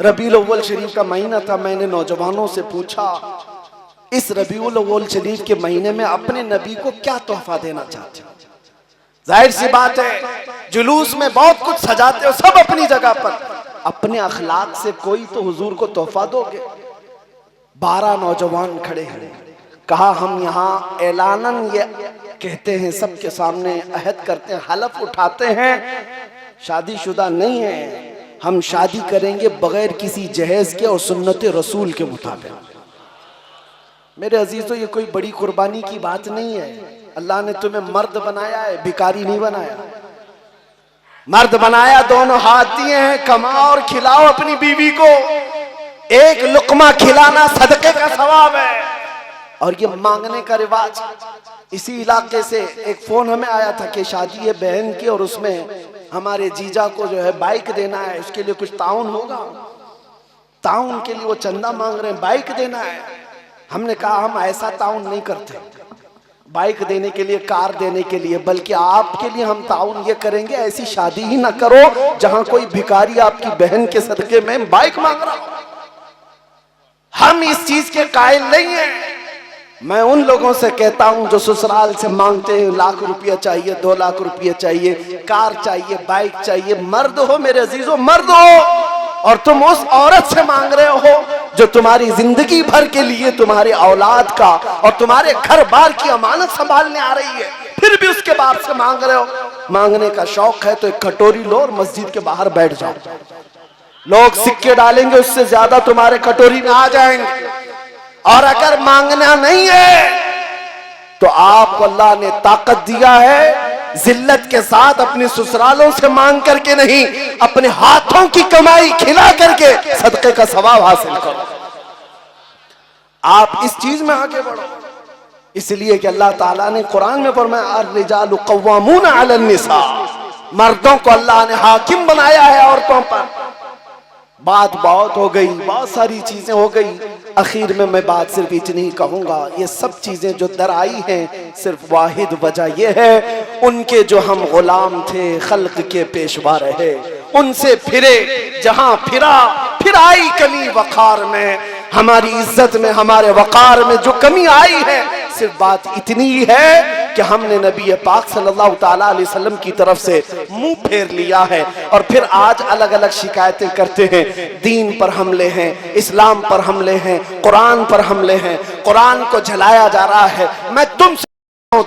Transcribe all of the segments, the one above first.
रबीउल अव्वल शरीफ का महीना था। मैंने नौजवानों से पूछा, इस रबीउल अव्वल शरीफ के महीने में अपने नबी को क्या तोहफा देना चाहते हो? जाहिर सी बात है, जुलूस में बहुत कुछ सजाते हो, सब अपनी जगह पर, अपने अखलाक से कोई तो हुजूर को तोहफा दोगे। 12 नौजवान खड़े हैं। कहा, हम यहाँ ऐलानन ये कहते हैं, सबके सामने अहद करते हैं, हलफ उठाते हैं, शादीशुदा नहीं है, हम शादी करेंगे बगैर किसी जहेज के और सुन्नत रसूल के मुताबिक। मेरे अजीजों, ये कोई बड़ी कुर्बानी की बात नहीं है। अल्लाह ने तुम्हें मर्द बनाया है, भिखारी नहीं बनाया। मर्द बनाया, दोनों हाथ दिए हैं, कमाओ और खिलाओ अपनी बीवी को। एक लुकमा खिलाना सदके का सवाब है। और ये मांगने का रिवाज, इसी इलाके से एक फोन हमें आया था कि शादी है बहन की और उसमें हमारे जीजा को जो है बाइक देना है, उसके लिए कुछ ताउन होगा। ताउन के लिए वो चंदा मांग रहे हैं, बाइक देना है। हमने कहा, हम ऐसा ताउन नहीं करते बाइक देने के लिए, कार देने के लिए, बल्कि आपके लिए हम ताउन ये करेंगे, ऐसी शादी ही ना करो जहां कोई भिखारी आपकी बहन के सदके में बाइक मांग रहा हो। हम इस चीज के कायल नहीं है। मैं उन लोगों से कहता हूं जो ससुराल से मांगते हैं, लाख रुपया चाहिए, 2 लाख रुपया चाहिए, कार चाहिए, बाइक चाहिए। मर्द हो मेरे अजीजों, मर्द हो, और तुम उस औरत से मांग रहे हो जो तुम्हारी जिंदगी भर के लिए तुम्हारे औलाद का और तुम्हारे घर बार की अमानत संभालने आ रही है, फिर भी उसके बाप से मांग रहे हो। मांगने का शौक है तो एक कटोरी लो और मस्जिद के बाहर बैठ जाओ। लोग सिक्के डालेंगे, उससे ज्यादा तुम्हारे कटोरी में आ जाएंगे। और अगर मांगना नहीं है तो आपको अल्लाह ने ताकत दिया है, जिल्लत के साथ अपने ससुरालों से मांग करके नहीं, अपने हाथों की कमाई खिला करके सदके का सवाब हासिल करो। आप इस चीज में आगे बढ़ो। इसलिए कि अल्लाह ताला ने कुरान में फरमाया, अर्रिजालु कव्वामून अलन निसा, मर्दों को अल्लाह ने हाकिम बनाया है औरतों पर। बात बहुत हो गई, बहुत सारी चीजें हो गई। आखिर में मैं बात सिर्फ इतनी ही कहूंगा, ये सब चीजें जो दर आई हैं, सिर्फ वाहिद वजह ये है, उनके जो हम गुलाम थे, खल्क के पेशवा रहे, उनसे फिरे, जहां फिरा फिर आई कमी वकार में। हमारी इज्जत में, हमारे वकार में जो कमी आई है, सिर्फ बात इतनी ही है कि हमने नबी पाक सल्लल्लाहु ताला अलैहि वसल्लम की तरफ से मुंह फेर लिया है। और फिर आज अलग अलग शिकायतें करते हैं, दीन पर हमले हैं, इस्लाम पर हमले हैं, कुरान पर हमले हैं, कुरान को जलाया जा रहा है। मैं तुमसे,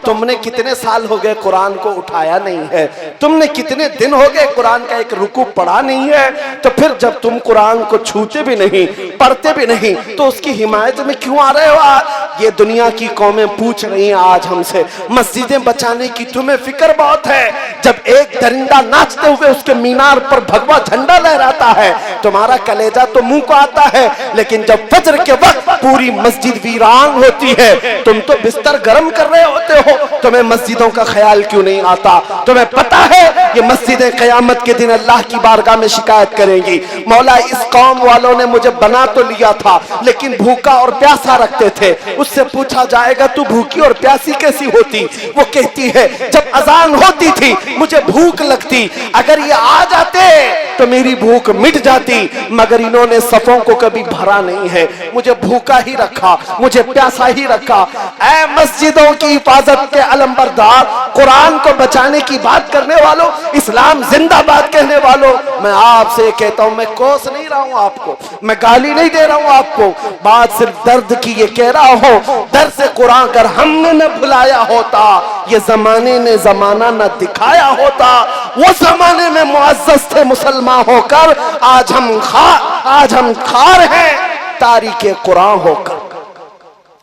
तुमने कितने साल हो गए कुरान को उठाया नहीं है? तुमने कितने दिन हो गए कुरान का एक रुकू पढ़ा नहीं है? तो फिर जब तुम कुरान को छूते भी नहीं, पढ़ते भी नहीं, तो उसकी हिमायत में क्यों आ रहे हो? आज ये दुनिया की कौमें पूछ रही हैं आज हमसे, मस्जिदें बचाने की तुम्हें फिक्र बहुत है। जब एक दरिंदा नाचते हुए उसके मीनार पर भगवा झंडा लहराता है, तुम्हारा कलेजा तो मुंह को आता है, लेकिन जब फजर के वक्त पूरी मस्जिद वीरान होती है, तुम तो बिस्तर गर्म कर रहे होते हो, तुम्हें मस्जिदों का ख्याल क्यों नहीं आता? तुम्हें पता है ये मस्जिदें क़यामत के दिन अल्लाह की बारगाह में शिकायत करेंगी, मौला इस कौम वालों ने मुझे बना तो लिया था लेकिन भूखा और प्यासा रखते थे। उससे पूछा जाएगा तू भूखी और प्यासी कैसी होती? वो कहती है जब अजान होती थी मुझे भूख लगती, अगर ये आ जाते तो मेरी भूख मिट जाती, मगर इन्होंने सफों को कभी भरा नहीं है, मुझे भूखा ही रखा, मुझे प्यासा ही रखा। ऐ मस्जिदों की हिफाजत के अलंबरदार, कुरान को बचाने की बात करने वालों, इस्लाम जिंदाबाद कहने वालों, मैं आपसे कहता हूं, मैं कोस नहीं रहा हूं आपको, मैं गाली नहीं दे रहा हूं आपको, बात सिर्फ दर्द की ये कह रहा हूं, दर्द से कुरान कर हमने न भुलाया होता, ये जमाने ने जमाना न दिखाया होता, वो जमाने में मुअज़्ज़ज़ थे मुसलमान होकर, आज हम खार हैं तारीके कुरान होकर,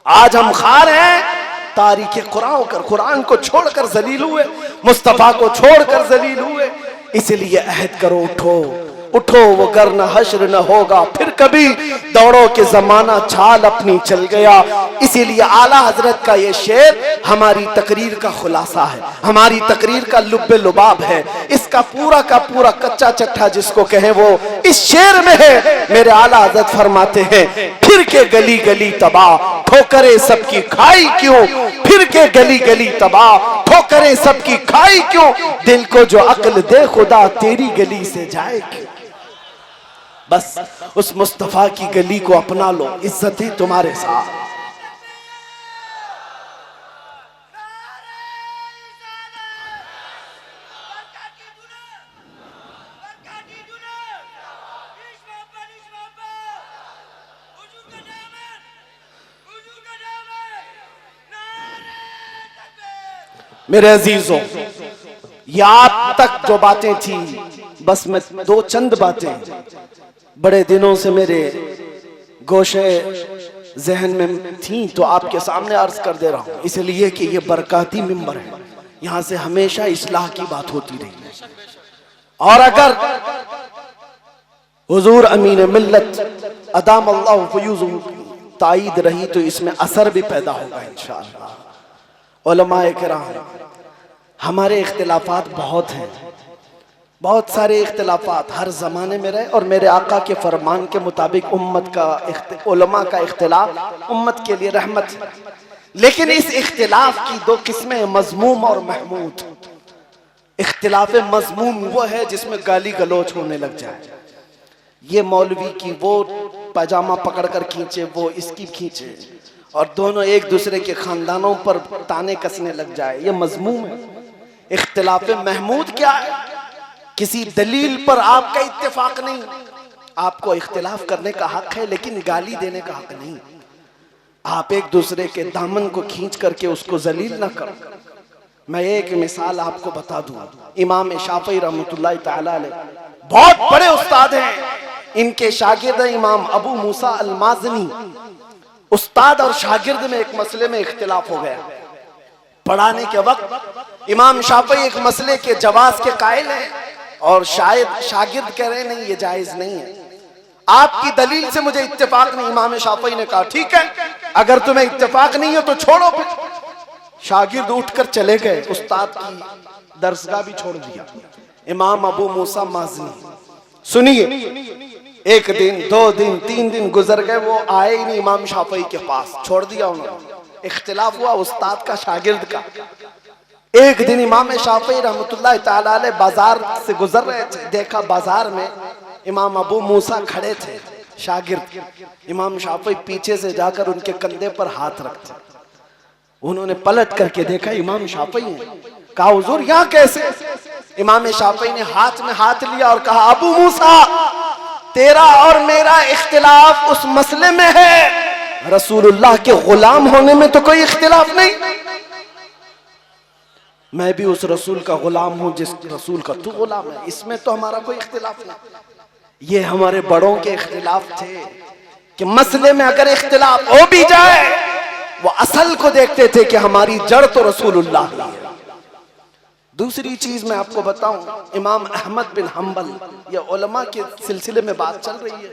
आज हम खार हैं तारीके कुरान होकर। कुरान को छोड़कर जलील हुए, मुस्तफा को छोड़कर जलील हुए। इसलिए अहद करो, उठो उठो, वो करना हश्र न होगा फिर कभी, दौड़ो के जमाना चाल अपनी चल गया। इसीलिए आला हजरत का ये शेर हमारी तकरीर का खुलासा है, हमारी तकरीर का लुब्बे लुबाब है। इसका पूरा का पूरा कच्चा चट्टा जिसको कहें वो इस शेर में है। मेरे आला हजरत फरमाते हैं, फिर के गली गली तबाह ठोकरे सबकी खाई क्यों, फिर के गली गली तबाह ठोकरे सबकी खाई क्यों, दिल को जो अक्ल दे खुदा तेरी गली से जाए क्यों। बस उस मुस्तफा की गली को अपना लो, इज्जत है तुम्हारे साथ। मेरे अजीजों, याद तक जो बातें थी, बस मैं दो चंद बातें बड़े दिनों से मेरे गोशे जहन में थी तो आपके सामने अर्ज कर दे रहा हूं, इसलिए कि ये बरकाती मिंबर है, यहां से हमेशा इस्लाह की बात होती रही है। और अगर हुजूर अमीन मिल्लत अदाम अल्लाहु फयूज़ुहु ताईद रही तो इसमें असर भी पैदा होगा इंशाअल्लाह। उलमाए किराम, हमारे इख्तिलाफात बहुत हैं, बहुत सारे इख्तिलाफात हर ज़माने में रहे, और मेरे आका के फरमान के मुताबिक उम्मत का उलमा का इख्तिलाफ उम्मत के लिए रहमत है। लेकिन इस इख्तिलाफ की दो किस्में, मजमूम और महमूद। इख्तिलाफ मजमूम वो है जिसमें गाली गलोच होने लग जाए, ये मौलवी की वो पैजामा पकड़कर खींचे, वो इसकी खींचे, और दोनों एक दूसरे के खानदानों पर ताने कसने लग जाए, ये मजमूम है। इख्तिलाफ महमूद क्या है? किसी दलील पर आपका इत्तेफाक नहीं, आपको इख्तिलाफ करने का हक है लेकिन गाली देने का हक नहीं। आप एक दूसरे के दामन को खींच करके उसको जलील ना करो। मैं एक मिसाल आपको बता दूं, इमाम शाफई रहमतुल्लाह तआला अलैह बहुत बड़े उस्ताद हैं, इनके शागिर्द इमाम अबू मूसा अल-माज़नी। उस्ताद और शागिर्द में एक मसले में इख्तिलाफ हो गया। पढ़ाने के वक्त इमाम शाफई एक मसले के जवाज के कायल हैं और शायद शागिर्द कह रहे नहीं ये जायज नहीं है, आपकी दलील से मुझे इत्तेफाक नहीं। इमाम शाफई ने कहा ठीक है, अगर तुम्हें इत्तेफाक नहीं है तो छोड़ो। फिर शागिर्द उठकर चले गए, उस्ताद की दरसगाह भी छोड़ दिया। इमाम अबू मूसा माज़नी, सुनिए, एक दिन, 2 दिन, 3 दिन गुजर गए, वो आए ही नहीं इमाम शाफई के पास, छोड़ दिया उन्होंने। इख्तिलाफ हुआ उस्ताद का शागिर्द का। एक दिन इमाम शाफई रहमतुल्लाह तआला अलैह बाजार से गुजर रहे थे, देखा बाजार में इमाम अबू मूसा खड़े थे, शागिर्द। इमाम शाफई पीछे से जाकर उनके कंधे पर हाथ रखते, उन्होंने पलट करके देखा इमाम शाफई हैं। कहा हुजूर यहाँ कैसे? इमाम शाफई ने हाथ में हाथ लिया और कहा अबू मूसा, तेरा और मेरा इख्तिलाफ उस मसले में है, रसूलुल्लाह के गुलाम होने में तो कोई इख्तिलाफ नहीं। मैं भी उस रसूल का गुलाम हूं जिस रसूल का तू गुलाम है, इसमें तो हमारा कोई इख्तिलाफ नहीं। ये हमारे बड़ों के इख्तिलाफ थे कि मसले में अगर इख्तिलाफ हो भी जाए, वो असल को देखते थे कि हमारी जड़ तो रसूलुल्लाह ही है। दूसरी चीज मैं आपको बताऊं, इमाम अहमद बिन हम्बल, ये उलमा के सिलसिले में बात चल रही है,